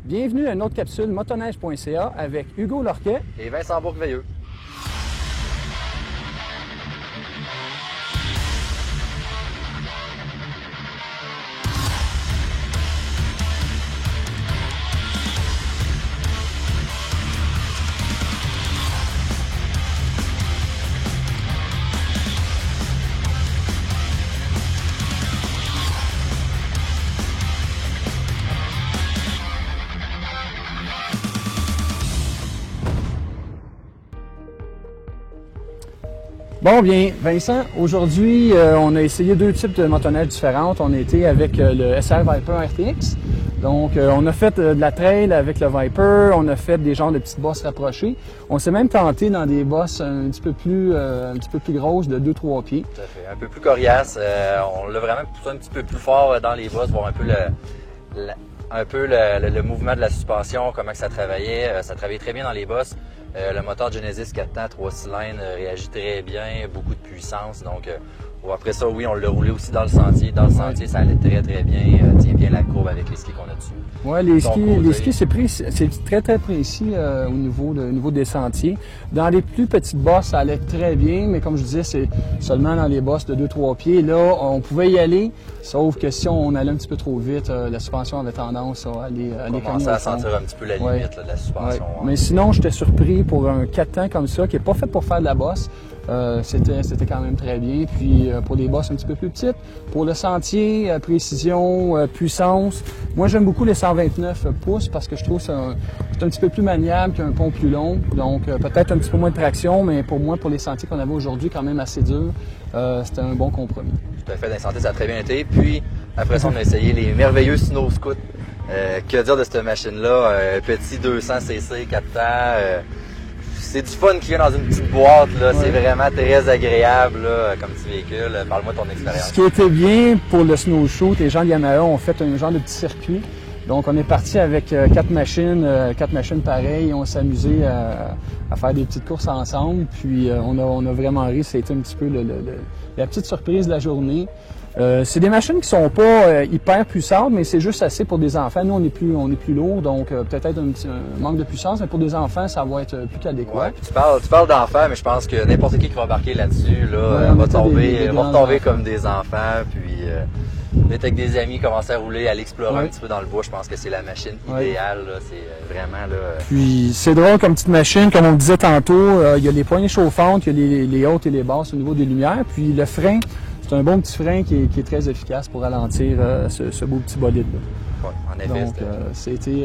Bienvenue à une autre capsule motoneige.ca avec Hugo Lorquet et Vincent Bourgveilleux. Bon bien, Vincent, aujourd'hui on a essayé deux types de motoneiges différentes. On a été avec le SR Viper RTX. Donc on a fait de la trail avec le Viper, on a fait des genres de petites bosses rapprochées. On s'est même tenté dans des bosses un petit peu plus grosses de 2-3 pieds. Tout à fait, un peu plus coriace. On l'a vraiment poussé un petit peu plus fort dans les bosses, voir un peu le mouvement de la suspension, comment que ça travaillait. Ça travaillait très bien dans les bosses. Le moteur Genesis 4 temps, 3 cylindres, réagit très bien, beaucoup de puissance. Donc, après ça, oui, on l'a roulé aussi dans le sentier. Dans le sentier, ça allait très bien, tient bien la courbe avec les skis qu'on a dessus. Oui, les skis, c'est très précis au niveau des sentiers. Dans les plus petites bosses, ça allait très bien, mais comme je disais, c'est seulement dans les bosses de 2-3 pieds. Là, on pouvait y aller, sauf que si on allait un petit peu trop vite, la suspension avait tendance à aller cogner. On commençait à sentir un petit peu la limite de la suspension. Ouais. Mais sinon, j'étais surpris pour un 4 temps comme ça, qui n'est pas fait pour faire de la bosse. C'était quand même très bien. Puis pour des bosses un petit peu plus petites, pour le sentier, précision, puissance, moi j'aime beaucoup les 129 pouces parce que je trouve que c'est un petit peu plus maniable qu'un pont plus long. Donc peut-être un petit peu moins de traction, mais pour moi, pour les sentiers qu'on avait aujourd'hui, quand même assez dur, c'était un bon compromis. Tout à fait, dans les sentiers, ça a très bien été. Puis après ça, on a essayé les merveilleux Snow Scoot. Que dire de cette machine-là? Petit 200cc, 4 temps. C'est du fun qui vient dans une petite boîte, là. Ouais. C'est vraiment très agréable là, comme petit véhicule. Parle-moi de ton expérience. Ce qui était bien pour le snowshoot, les gens de Yamaha ont fait un genre de petit circuit. Donc on est parti avec 4 machines pareilles. On s'est amusé à faire des petites courses ensemble. Puis on a vraiment ri. C'était un petit peu la petite surprise de la journée. C'est des machines qui sont pas hyper puissantes, mais c'est juste assez pour des enfants. Nous, on est plus lourd, donc peut-être un manque de puissance, mais pour des enfants, ça va être plus qu'adéquat. Ouais, tu parles d'enfants, mais je pense que n'importe qui va embarquer là-dessus, va tomber comme des enfants, puis d'être avec des amis, commencer à rouler, aller explorer un petit peu dans le bois, je pense que c'est la machine idéale. Là. C'est vraiment là. Puis c'est drôle comme petite machine, comme on disait tantôt, il y a les poignées chauffantes, il y a les hautes et les basses au niveau des lumières, puis le frein. C'est un bon petit frein qui est très efficace pour ralentir ce beau petit bolide-là. Oui, en effet. Donc, c'était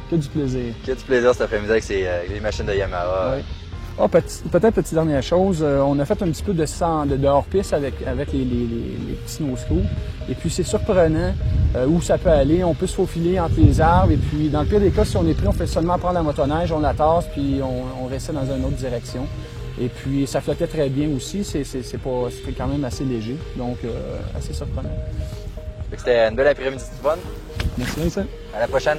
que du plaisir. Que du plaisir cet après-midi avec les machines de Yamaha. Oui. Oh, peut-être petite dernière chose, on a fait un petit peu de hors-piste avec les petits snow-screws. Et puis c'est surprenant où ça peut aller. On peut se faufiler entre les arbres. Et puis dans le pire des cas, si on est pris, on fait seulement prendre la motoneige, on la tasse, puis on restait dans une autre direction. Et puis, ça flottait très bien aussi. C'était quand même assez léger, donc assez surprenant. C'était une belle après-midi de fun. Merci, Vincent. À la prochaine.